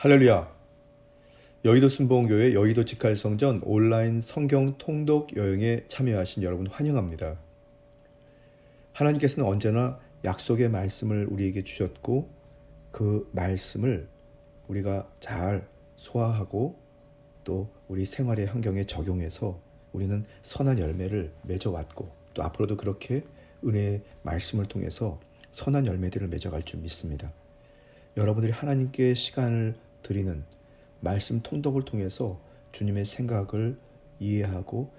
할렐루야. 여의도 순복음교회 여의도 직할성전 온라인 성경 통독 여행에 참여하신 여러분 환영합니다. 하나님께서는 언제나 약속의 말씀을 우리에게 주셨고 그 말씀을 우리가 잘 소화하고 또 우리 생활의 환경에 적용해서 우리는 선한 열매를 맺어왔고 또 앞으로도 그렇게 은혜의 말씀을 통해서 선한 열매들을 맺어갈 줄 믿습니다. 여러분들이 하나님께 시간을 드리는 말씀 통독을 통해서 주님의 생각을 이해하고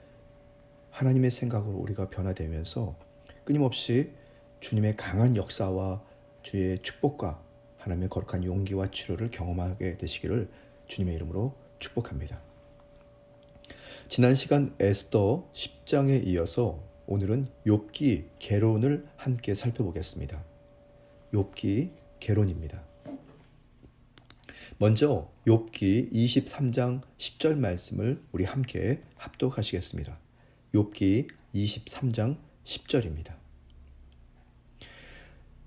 하나님의 생각으로 우리가 변화되면서 끊임없이 주님의 강한 역사와 주의 축복과 하나님의 거룩한 용기와 치료를 경험하게 되시기를 주님의 이름으로 축복합니다. 지난 시간 에스더 10장에 이어서 오늘은 욥기 개론을 함께 살펴보겠습니다. 욥기 개론입니다. 먼저 욥기 23장 10절 말씀을 우리 함께 합독하시겠습니다. 욥기 23장 10절입니다.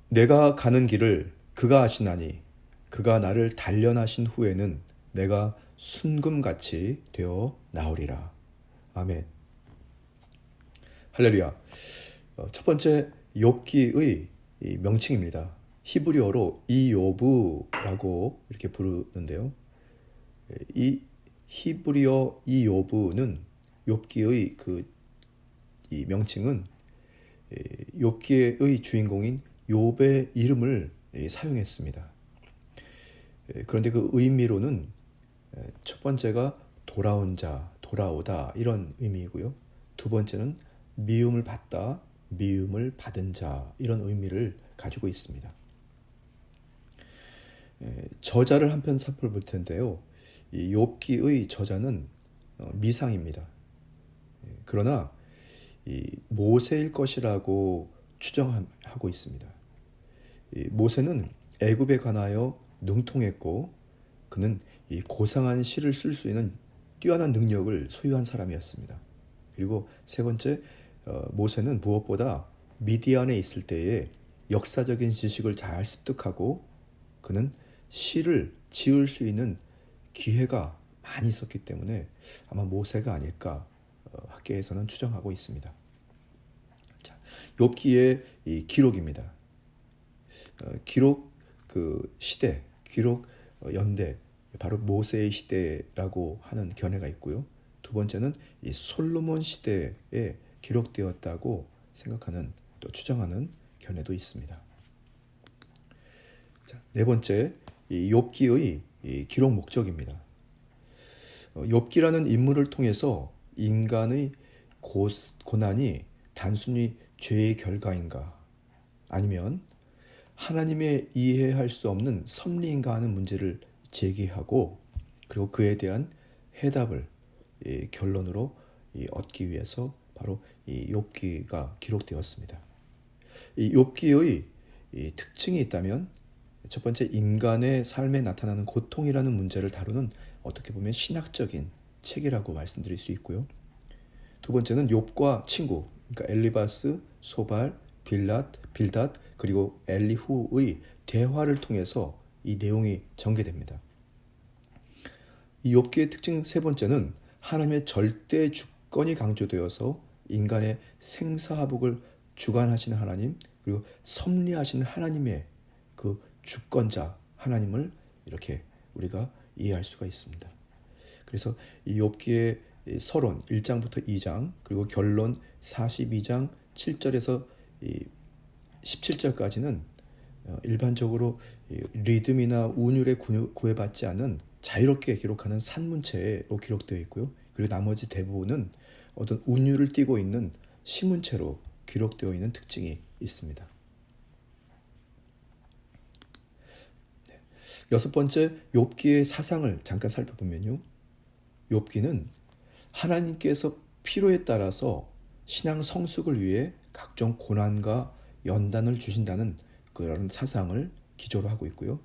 내가 가는 길을 그가 아시나니 그가 나를 단련하신 후에는 내가 순금같이 되어 나오리라. 아멘. 할렐루야. 첫 번째 욥기의 명칭입니다. 히브리어로 이요브라고 이렇게 부르는데요. 이 히브리어 이요브는 욥기의 이 명칭은 욥기의 주인공인 욥의 이름을 사용했습니다. 그런데 그 의미로는 첫 번째가 돌아온 자, 돌아오다 이런 의미이고요. 두 번째는 미움을 받다, 미움을 받은 자 이런 의미를 가지고 있습니다. 저자를 한편 살펴볼 텐데요. 이 욥기의 저자는 미상입니다. 그러나 이 모세일 것이라고 추정하고 있습니다. 모세는 애굽에 관하여 능통했고 그는 이 고상한 시를 쓸 수 있는 뛰어난 능력을 소유한 사람이었습니다. 그리고 세 번째, 모세는 무엇보다 미디안에 있을 때에 역사적인 지식을 잘 습득하고 그는 시를 지을 수 있는 기회가 많이 있었기 때문에 아마 모세가 아닐까 학계에서는 추정하고 있습니다. 자, 욥기의 이 기록입니다. 기록 그 시대, 기록 연대, 바로 모세의 시대라고 하는 견해가 있고요. 두 번째는 이 솔로몬 시대에 기록되었다고 생각하는 또 추정하는 견해도 있습니다. 자, 네 번째, 이 욥기의 이 기록 목적입니다. 욥기라는 인물을 통해서 인간의 고난이 단순히 죄의 결과인가 아니면 하나님의 이해할 수 없는 섭리인가 하는 문제를 제기하고 그리고 그에 대한 해답을 결론으로 얻기 위해서 바로 이 욥기가 기록되었습니다. 이 욥기의 특징이 있다면 첫 번째, 인간의 삶에 나타나는 고통이라는 문제를 다루는 어떻게 보면 신학적인 책이라고 말씀드릴 수 있고요. 두 번째는 욥과 친구, 그러니까 엘리바스, 소발, 빌닷 그리고 엘리후의 대화를 통해서 이 내용이 전개됩니다. 이 욥기의 특징 세 번째는 하나님의 절대 주권이 강조되어서 인간의 생사화복을 주관하시는 하나님 그리고 섭리하시는 하나님의 그 주권자 하나님을 이렇게 우리가 이해할 수가 있습니다. 그래서 이 욥기의 서론 1장부터 2장 그리고 결론 42장 7절에서 17절까지는 일반적으로 리듬이나 운율에 구애받지 않은 자유롭게 기록하는 산문체로 기록되어 있고요. 그리고 나머지 대부분은 어떤 운율을 띠고 있는 시문체로 기록되어 있는 특징이 있습니다. 여섯 번째, 욥기의 사상을 잠깐 살펴보면요. 욥기는 하나님께서 필요에 따라서 신앙 성숙을 위해 각종 고난과 연단을 주신다는 그런 사상을 기조로 하고 있고요.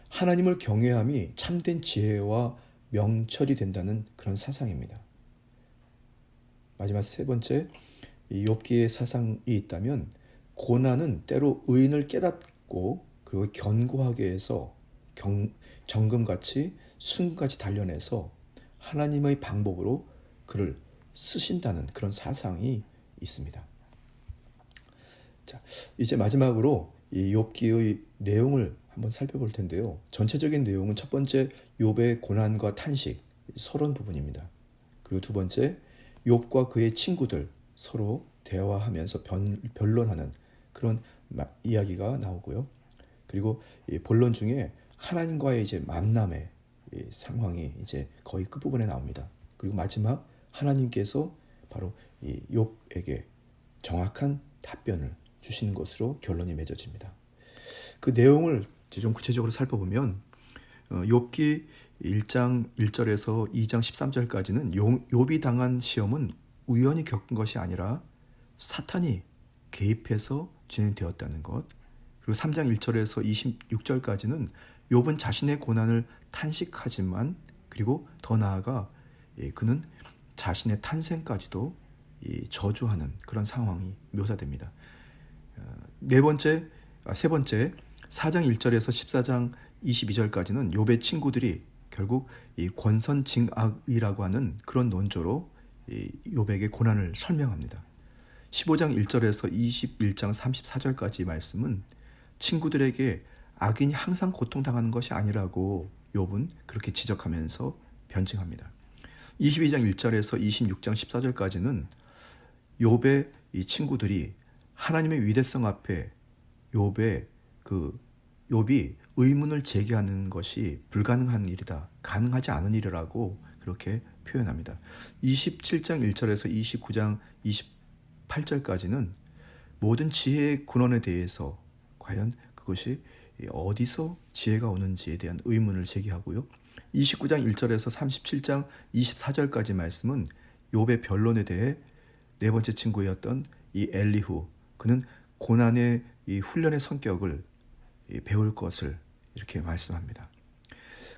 하나님을 경외함이 참된 지혜와 명철이 된다는 그런 사상입니다. 마지막 세 번째, 이 욥기의 사상이 있다면 고난은 때로 의인을 깨닫고 그리고 견고하게 해서 정금같이 순금같이 단련해서 하나님의 방법으로 그를 쓰신다는 그런 사상이 있습니다. 자, 이제 마지막으로 이 욥기의 내용을 한번 살펴볼 텐데요. 전체적인 내용은 첫 번째 욥의 고난과 탄식, 서론 부분입니다. 그리고 두 번째 욥과 그의 친구들 서로 대화하면서 변론하는 그런 이야기가 나오고요. 그리고 이 본론 중에 하나님과의 이제 만남의 상황이 이제 거의 끝부분에 나옵니다. 그리고 마지막 하나님께서 바로 이 욥에게 정확한 답변을 주시는 것으로 결론이 맺어집니다. 그 내용을 좀 구체적으로 살펴보면 욥기 1장 1절에서 2장 13절까지는 욥이 당한 시험은 우연히 겪은 것이 아니라 사탄이 개입해서 진행되었다는 것. 그리고 3장 1절에서 26절까지는 욥은 자신의 고난을 탄식하지만 그리고 더 나아가 그는 자신의 탄생까지도 저주하는 그런 상황이 묘사됩니다. 세 번째 4장 1절에서 14장 22절까지는 욥의 친구들이 결국 이 권선징악이라고 하는 그런 논조로 욥에게 고난을 설명합니다. 15장 1절에서 21장 34절까지 말씀은 친구들에게 악인이 항상 고통당하는 것이 아니라고 욥은 그렇게 지적하면서 변증합니다. 22장 1절에서 26장 14절까지는 욥의 이 친구들이 하나님의 위대성 앞에 욥이 의문을 제기하는 것이 불가능한 일이다, 가능하지 않은 일이라고 그렇게 표현합니다. 27장 1절에서 29장 28절까지는 모든 지혜의 근원에 대해서 과연 그것이 어디서 지혜가 오는지에 대한 의문을 제기하고요. 29장 1절에서 37장 24절까지 말씀은 욥의 변론에 대해 네 번째 친구였던 이 엘리후, 그는 고난의 이 훈련의 성격을 배울 것을 이렇게 말씀합니다.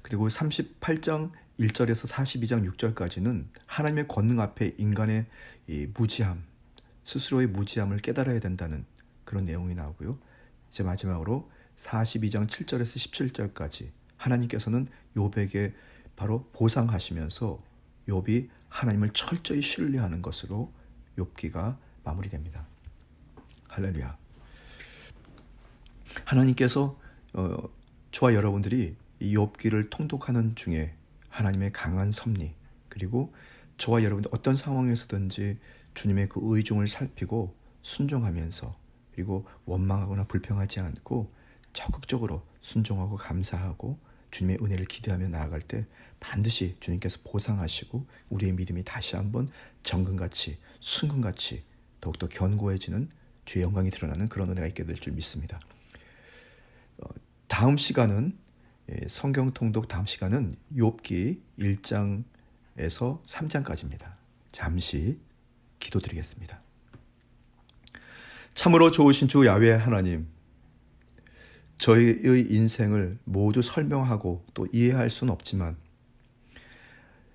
그리고 38장 1절에서 42장 6절까지는 하나님의 권능 앞에 인간의 이 무지함, 스스로의 무지함을 깨달아야 된다는 그런 내용이 나오고요. 이제 마지막으로 42장 7절에서 17절까지 하나님께서는 욥에게 바로 보상하시면서 욥이 하나님을 철저히 신뢰하는 것으로 욥기가 마무리됩니다. 할렐루야. 하나님께서 저와 여러분들이 이 욥기를 통독하는 중에 하나님의 강한 섭리, 그리고 저와 여러분들 어떤 상황에서든지 주님의 그 의중을 살피고 순종하면서, 그리고 원망하거나 불평하지 않고 적극적으로 순종하고 감사하고 주님의 은혜를 기대하며 나아갈 때 반드시 주님께서 보상하시고 우리의 믿음이 다시 한번 정금같이 순금같이 더욱더 견고해지는 주의 영광이 드러나는 그런 은혜가 있게 될 줄 믿습니다. 다음 시간은 성경 통독 다음 시간은 욥기 1장에서 3장까지입니다. 잠시 기도드리겠습니다. 참으로 좋으신 주 야훼 하나님, 저희의 인생을 모두 설명하고 또 이해할 수는 없지만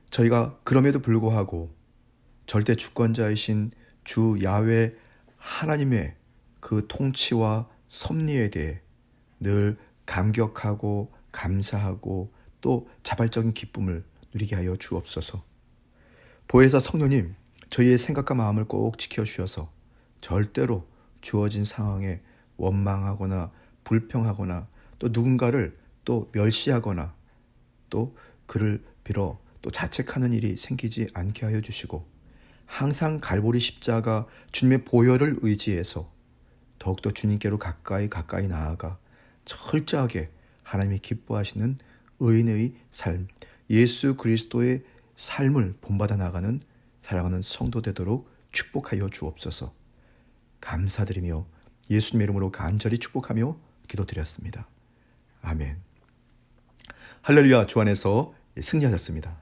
저희가 그럼에도 불구하고 절대 주권자이신 주 야훼 하나님의 그 통치와 섭리에 대해 늘 감격하고 감사하고 또 자발적인 기쁨을 누리게 하여 주옵소서. 보혜사 성령님, 저희의 생각과 마음을 꼭 지켜주셔서 절대로 주어진 상황에 원망하거나 불평하거나 또 누군가를 또 멸시하거나 또 그를 빌어 또 자책하는 일이 생기지 않게 하여 주시고, 항상 갈보리 십자가 주님의 보혈을 의지해서 더욱더 주님께로 가까이 나아가 철저하게 하나님이 기뻐하시는 의인의 삶, 예수 그리스도의 삶을 본받아 나가는 사랑하는 성도 되도록 축복하여 주옵소서. 감사드리며 예수님의 이름으로 간절히 축복하며 기도드렸습니다. 아멘. 할렐루야. 주 안에서 승리하셨습니다.